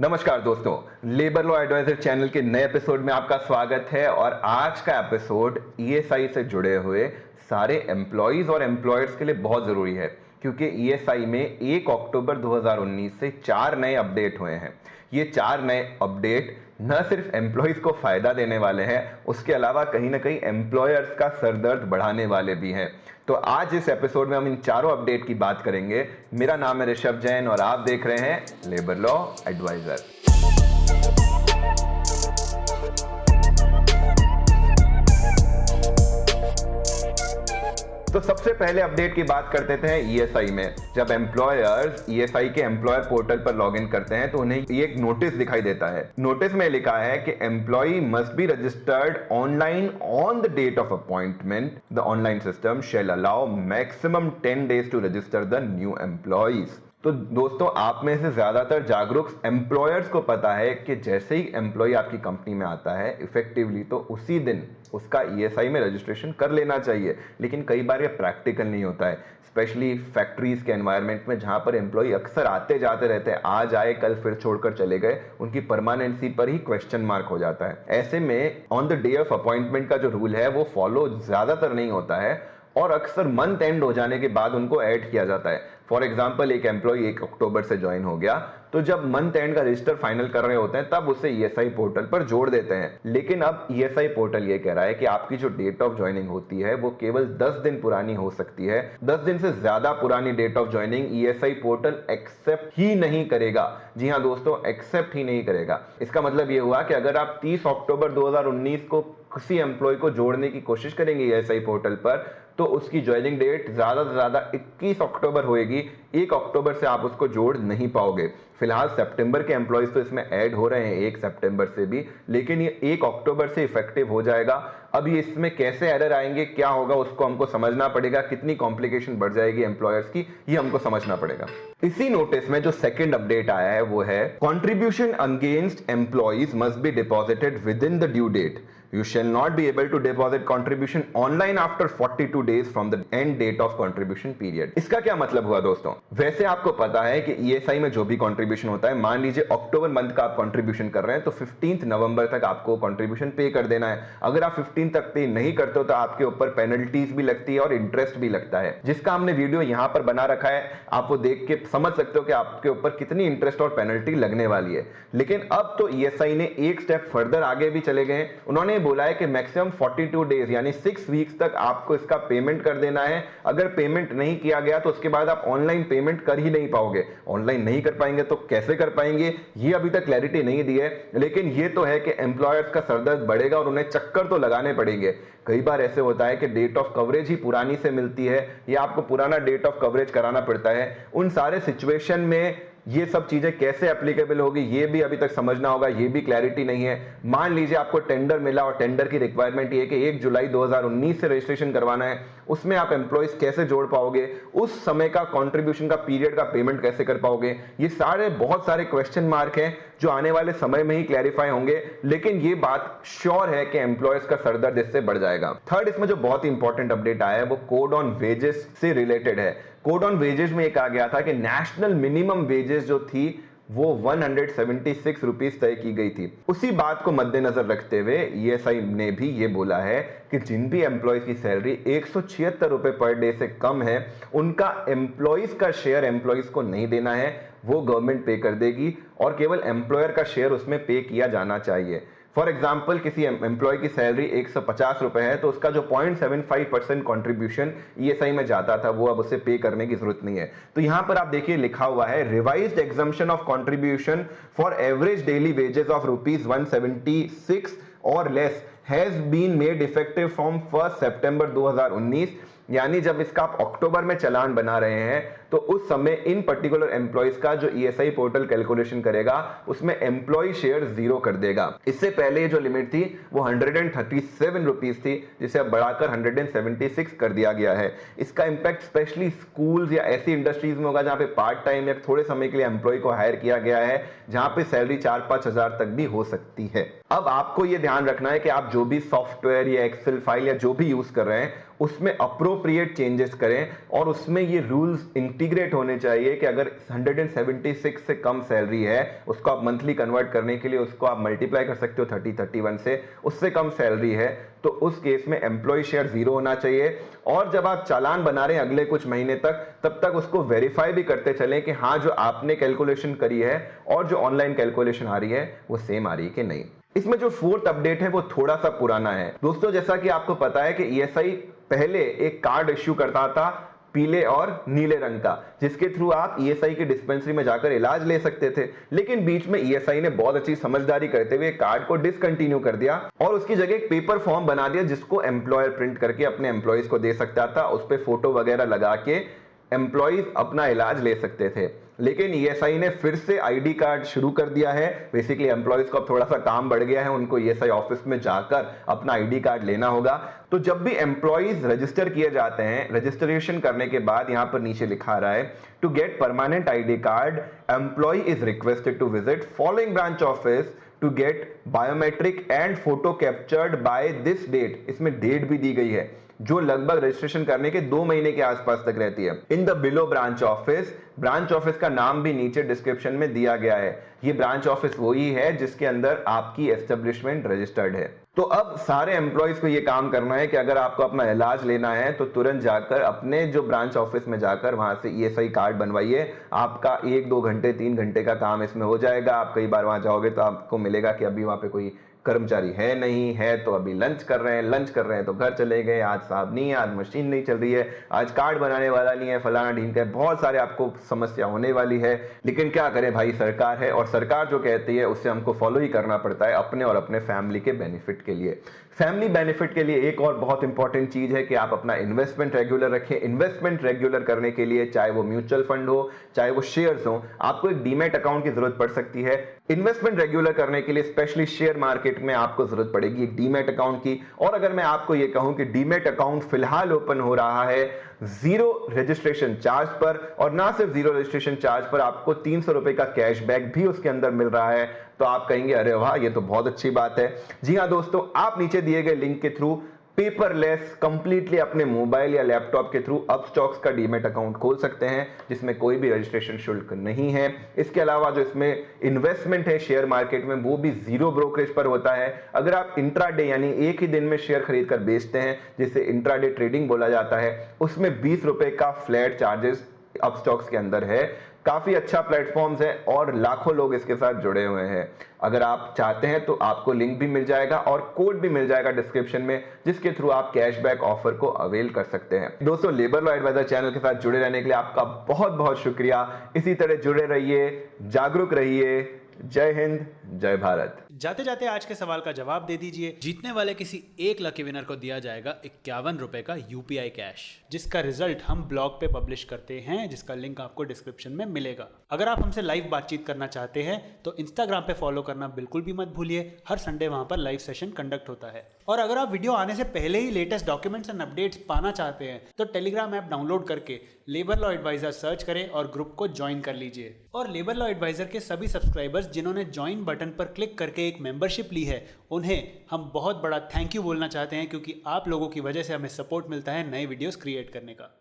नमस्कार दोस्तों, labour law adviser channel के नए एपिसोड में आपका स्वागत है। और आज का एपिसोड ईएसआई से जुड़े हुए सारे एम्प्लॉयज और एम्प्लॉयर्स के लिए बहुत ज़रूरी है, क्योंकि ईएसआई में 1 अक्टूबर 2019 से 4 नए अपडेट हुए हैं। ये 4 नए अपडेट न सिर्फ एम्प्लॉयज को फ़ायदा देने वाले हैं, उसके अलावा कहीं ना कहीं एम्प्लॉयर्स का सरदर्द बढ़ाने वाले भी हैं। तो आज इस एपिसोड में हम इन चारों अपडेट की बात करेंगे। मेरा नाम है ऋषभ जैन और आप देख रहे हैं लेबर लॉ एडवाइजर। तो सबसे पहले अपडेट की बात करते हैं ईएसआई में। जब एम्प्लॉयर्स ईएसआई के एम्प्लॉयर पोर्टल पर लॉगिन करते हैं तो उन्हें एक नोटिस दिखाई देता है। नोटिस में लिखा है कि employee must be registered online on the date of appointment. The online system shall allow maximum 10 days to register the new employees. तो दोस्तों, आप में से ज्यादातर जागरूक एम्प्लॉयर्स को पता है कि जैसे ही एम्प्लॉय आपकी कंपनी में आता है इफेक्टिवली तो उसी दिन उसका ईएसआई में रजिस्ट्रेशन कर लेना चाहिए। लेकिन कई बार ये प्रैक्टिकल नहीं होता है, स्पेशली फैक्ट्रीज के एनवायरनमेंट में जहां पर एम्प्लॉय अक्सर आते जाते रहते हैं, आज आए कल फिर छोड़कर चले गए, उनकी परमानेंसी पर ही क्वेश्चन मार्क हो जाता है। ऐसे में on the day of appointment का जो रूल है वो फॉलो ज्यादातर नहीं होता है और अक्सर मंथ एंड हो जाने के बाद उनको ऐड किया जाता है। फॉर एग्जाम्पल, एक एम्प्लॉय 1 अक्टूबर से ज्वाइन हो गया, तो जब मंथ एंड का रजिस्टर फाइनल कर रहे होते हैं तब उसे ईएसआई पोर्टल पर जोड़ देते हैं। लेकिन अब ईएसआई पोर्टल ये कह रहा है कि आपकी जो डेट ऑफ ज्वाइनिंग होती है वो केवल 10 दिन पुरानी हो सकती है। 10 दिन से ज्यादा पुरानी date of joining ESI portal accept ही नहीं करेगा। जी हाँ दोस्तों, एक्सेप्ट ही नहीं करेगा। इसका मतलब ये हुआ कि अगर आप 30 अक्टूबर 2019 को किसी एम्प्लॉय को जोड़ने की कोशिश करेंगे ईएसआई पोर्टल पर, तो उसकी ज्वाइनिंग डेट ज्यादा से ज्यादा 21 अक्टूबर होएगी। 1 अक्टूबर से आप उसको जोड़ नहीं पाओगे। फिलहाल सितंबर के एम्प्लॉयज तो इसमें ऐड हो रहे हैं 1 सितंबर से भी, लेकिन ये 1 अक्टूबर से इफेक्टिव हो जाएगा। अब ये इसमें कैसे एरर आएंगे, क्या होगा, उसको हमको समझना पड़ेगा। कितनी कॉम्प्लिकेशन बढ़ जाएगी एम्प्लॉयर्स की, ये हमको समझना पड़ेगा। इसी नोटिस में जो सेकंड अपडेट आया है वो है contribution against employees must be deposited within the due date. You shall not be able to deposit contribution online after 42 days from the end date of contribution period। इसका क्या मतलब हुआ दोस्तों? वैसे आपको पता है कि ईएसआई में जो भी कंट्रीब्यूशन होता है, मान लीजिए अक्टूबर मंथ का आप कंट्रीब्यूशन कर रहे हैं तो 15 नवंबर तक आपको कंट्रीब्यूशन पे कर देना है। अगर आप 15 तक पे नहीं करते हो तो आपके ऊपर पेनल्टीज भी लगती है और इंटरेस्ट भी लगता है, जिसका हमने वीडियो यहां पर बना रखा है। आप वो देख के समझ सकते हो कि आपके ऊपर कितनी इंटरेस्ट और पेनल्टी लगने वाली है। लेकिन अब तो ईएसआई ने एक स्टेप फर्दर आगे भी चले गए। उन्होंने बोला है कि मैक्सिमम 42 डेज यानी 6 वीक्स तक आपको इसका पेमेंट कर देना है। अगर पेमेंट नहीं किया गया तो उसके बाद आप ऑनलाइन पेमेंट कर ही नहीं पाओगे। ऑनलाइन नहीं कर पाएंगे तो कैसे कर पाएंगे, ये अभी तक क्लैरिटी नहीं दी है। लेकिन ये तो है कि एम्प्लॉयर्स का सरदर्द बढ़ेगा और उन्हें चक्कर तो लगाने पड़ेंगे। कई बार ऐसे होता है कि डेट ऑफ कवरेज ही पुरानी से मिलती है या आपको पुराना डेट ऑफ कवरेज कराना पड़ता है। उन सारे सिचुएशन में ये सब चीजें कैसे एप्लीकेबल होगी ये भी अभी तक समझना होगा, ये भी क्लैरिटी नहीं है। मान लीजिए आपको टेंडर मिला और टेंडर की रिक्वायरमेंट ये है कि 1 जुलाई 2019 से रजिस्ट्रेशन करवाना है, उसमें आप एम्प्लॉयज कैसे जोड़ पाओगे, उस समय का कंट्रीब्यूशन का पीरियड का पेमेंट कैसे कर पाओगे, ये सारे बहुत सारे क्वेश्चन मार्क हैं जो आने वाले समय में ही क्लैरिफाई होंगे। लेकिन ये बात श्योर है कि एम्प्लॉयज का सरदर्द इससे बढ़ जाएगा। थर्ड, इसमें जो बहुत ही इंपॉर्टेंट अपडेट आया है वो कोड ऑन वेजेस से रिलेटेड है। कोड ऑन वेजेस में कहा गया था कि नेशनल मिनिमम वेजेस जो थी वो 176 रुपीज तय की गई थी। उसी बात को मद्देनजर रखते हुए ईएसआई ने भी ये बोला है कि जिन भी एम्प्लॉयज की सैलरी 176 रुपए पर डे से कम है, उनका एम्प्लॉयज का शेयर एम्प्लॉयज को नहीं देना है, वो गवर्नमेंट पे कर देगी और केवल एम्प्लॉयर का शेयर उसमें पे किया जाना चाहिए। फॉर एग्जाम्पल, किसी एम्प्लॉय की सैलरी 150 रुपए है तो उसका जो 0.75% कॉन्ट्रीब्यूशन ईएसआई में जाता था वो अब उसे पे करने की जरूरत नहीं है। तो यहां पर आप देखिए लिखा हुआ है revised exemption of contribution for average daily wages of ₹176 और less has been made effective from 1 September 2019। यानी जब इसका आप अक्टूबर में चालान बना रहे हैं तो उस समय इन पर्टिकुलर एम्प्लॉयज का जो ईएसआई पोर्टल कैलकुलेशन करेगा उसमें एम्प्लॉय शेयर 0 कर देगा। इससे पहले जो लिमिट थी वो 137 रुपीज थी, जिसे अब बढ़ाकर 176 कर दिया गया है। इसका इंपैक्ट स्पेशली स्कूल्स या ऐसी इंडस्ट्रीज में होगा जहां पे पार्ट टाइम या थोड़े समय के लिए एम्प्लॉय को हायर किया गया है, जहां पे सैलरी 4-5 हजार तक भी हो सकती है। अब आपको यह ध्यान रखना है कि आप जो भी सॉफ्टवेयर या एक्सेल फाइल या जो भी यूज कर रहे हैं उसमें अप्रोप्रिएट चेंजेस करें और उसमें ये रूल्स इंटीग्रेट होने चाहिए कि अगर 176 से कम सैलरी है, उसको आप मंथली कन्वर्ट करने के लिए उसको आप मल्टीप्लाई कर सकते हो 30-31 से, उससे कम सैलरी है तो उस केस में एम्प्लॉय शेयर 0 होना चाहिए। और जब आप चालान बना रहे हैं अगले कुछ महीने तक, तब तक उसको वेरीफाई भी करते चलें कि हाँ, जो आपने कैलकुलेशन करी है और जो ऑनलाइन कैलकुलेशन आ रही है वो सेम आ रही है कि नहीं। इसमें जो फोर्थ अपडेट है वो थोड़ा सा पुराना है दोस्तों। जैसा कि आपको पता है कि ईएसआई पहले एक कार्ड इश्यू करता था पीले और नीले रंग का, जिसके थ्रू आप ईएसआई की डिस्पेंसरी में जाकर इलाज ले सकते थे। लेकिन बीच में ईएसआई ने बहुत अच्छी समझदारी करते हुए कार्ड को डिसकंटिन्यू कर दिया और उसकी जगह एक पेपर फॉर्म बना दिया जिसको एम्प्लॉयर प्रिंट करके अपने एम्प्लॉयज को दे सकता था। उस पर फोटो वगैरह लगा के एम्प्लॉयज अपना इलाज ले सकते थे। लेकिन ईएसआई ने फिर से आईडी कार्ड शुरू कर दिया है। बेसिकली एम्प्लॉयज को अब थोड़ा सा काम बढ़ गया है, उनको ईएसआई ऑफिस में जाकर अपना आईडी कार्ड लेना होगा। तो जब भी एम्प्लॉयज रजिस्टर किए जाते हैं, रजिस्ट्रेशन करने के बाद यहां पर नीचे लिखा रहा है to get permanent ID card employee is requested to visit following branch office to get biometric and photo captured by this date. इसमें डेट भी दी गई है जो लगभग रजिस्ट्रेशन करने के 2 महीने के आसपास तक रहती है। In the below branch office का नाम भी नीचे डिस्क्रिप्शन में दिया गया है। ये ब्रांच ऑफिस वही है जिसके अंदर आपकी एस्टेब्लिशमेंट रजिस्टर्ड है। तो अब सारे एम्प्लॉयज को ये काम करना है कि अगर आपको अपना इलाज लेना है तो तुरंत जाकर अपने जो ब्रांच ऑफिस में जाकर वहां से ईएसआई कार्ड बनवाइए। आपका 1-2 घंटे 3 घंटे का काम इसमें हो जाएगा। आप कई बार वहां जाओगे तो आपको मिलेगा कि अभी वहां पे कोई कर्मचारी है नहीं है, तो अभी लंच कर रहे हैं तो घर चले गए, आज साहब नहीं है, आज मशीन नहीं चल रही है, आज कार्ड बनाने वाला नहीं है, फलाना ढींग है, बहुत सारे आपको समस्या होने वाली है। लेकिन क्या करें भाई, सरकार है और सरकार जो कहती है उससे हमको फॉलो ही करना पड़ता है अपने और अपने फैमिली के बेनिफिट के लिए। फैमिली बेनिफिट के लिए एक और बहुत इंपॉर्टेंट चीज है कि आप अपना इन्वेस्टमेंट रेगुलर रखें। इन्वेस्टमेंट रेगुलर करने के लिए चाहे वो म्यूचुअल फंड हो चाहे वो शेयर्स हो, आपको एक डीमैट अकाउंट की जरूरत पड़ सकती है। इन्वेस्टमेंट रेगुलर करने के लिए स्पेशली शेयर मार्केट में आपको जरूरत पड़ेगी एक डीमैट अकाउंट की। और अगर मैं आपको ये कहूं कि डीमैट अकाउंट फिलहाल ओपन हो रहा है 0 रजिस्ट्रेशन चार्ज पर, और ना सिर्फ 0 रजिस्ट्रेशन चार्ज पर, आपको 300 रुपए का कैशबैक भी उसके अंदर मिल रहा है। तो आप कहेंगे अरे वाह, ये तो बहुत अच्छी बात है। जी हां दोस्तों, आप नीचे दिए गए लिंक के थ्रू पेपरलेस कंप्लीटली अपने मोबाइल या लैपटॉप के थ्रू अपस्टॉक्स का डीमैट अकाउंट खोल सकते हैं जिसमें कोई भी रजिस्ट्रेशन शुल्क नहीं है। इसके अलावा जो इसमें इन्वेस्टमेंट है शेयर मार्केट में वो भी 0 ब्रोकरेज पर होता है। अगर आप इंट्राडे यानी एक ही दिन में शेयर खरीद कर बेचते हैं जिसे इंट्राडे ट्रेडिंग बोला जाता है, उसमें 20 रुपए का फ्लैट चार्जेस अपस्टॉक्स के अंदर है। काफी अच्छा प्लेटफॉर्म है और लाखों लोग इसके साथ जुड़े हुए हैं। अगर आप चाहते हैं तो आपको लिंक भी मिल जाएगा और कोड भी मिल जाएगा डिस्क्रिप्शन में, जिसके थ्रू आप कैशबैक ऑफर को अवेल कर सकते हैं। दोस्तों, लेबर लॉ एडवाइजर चैनल के साथ जुड़े रहने के लिए आपका बहुत बहुत शुक्रिया। इसी तरह जुड़े रहिए, जागरूक रहिए। जय हिंद, जय भारत। जाते जाते आज के सवाल का जवाब दे दीजिए। जीतने वाले किसी एक लकी विनर को दिया जाएगा 51 रुपए का यूपीआई कैश, जिसका रिजल्ट हम ब्लॉग पे पब्लिश करते हैं, जिसका लिंक आपको डिस्क्रिप्शन में मिलेगा। अगर आप हमसे लाइव बातचीत करना चाहते हैं तो इंस्टाग्राम पे फॉलो करना बिल्कुल भी मत भूलिए। हर संडे वहां पर लाइव सेशन कंडक्ट होता है। और अगर आप वीडियो आने से पहले ही लेटेस्ट डॉक्यूमेंट्स एंड अपडेट्स पाना चाहते हैं तो टेलीग्राम ऐप डाउनलोड करके लेबर लॉ एडवाइजर सर्च करें और ग्रुप को ज्वाइन कर लीजिए। और लेबर लॉ एडवाइजर के सभी सब्सक्राइबर्स जिन्होंने ज्वाइन बटन पर क्लिक करके एक मेंबरशिप ली है, उन्हें हम बहुत बड़ा थैंक यू बोलना चाहते हैं, क्योंकि आप लोगों की वजह से हमें सपोर्ट मिलता है नए वीडियोस क्रिएट करने का।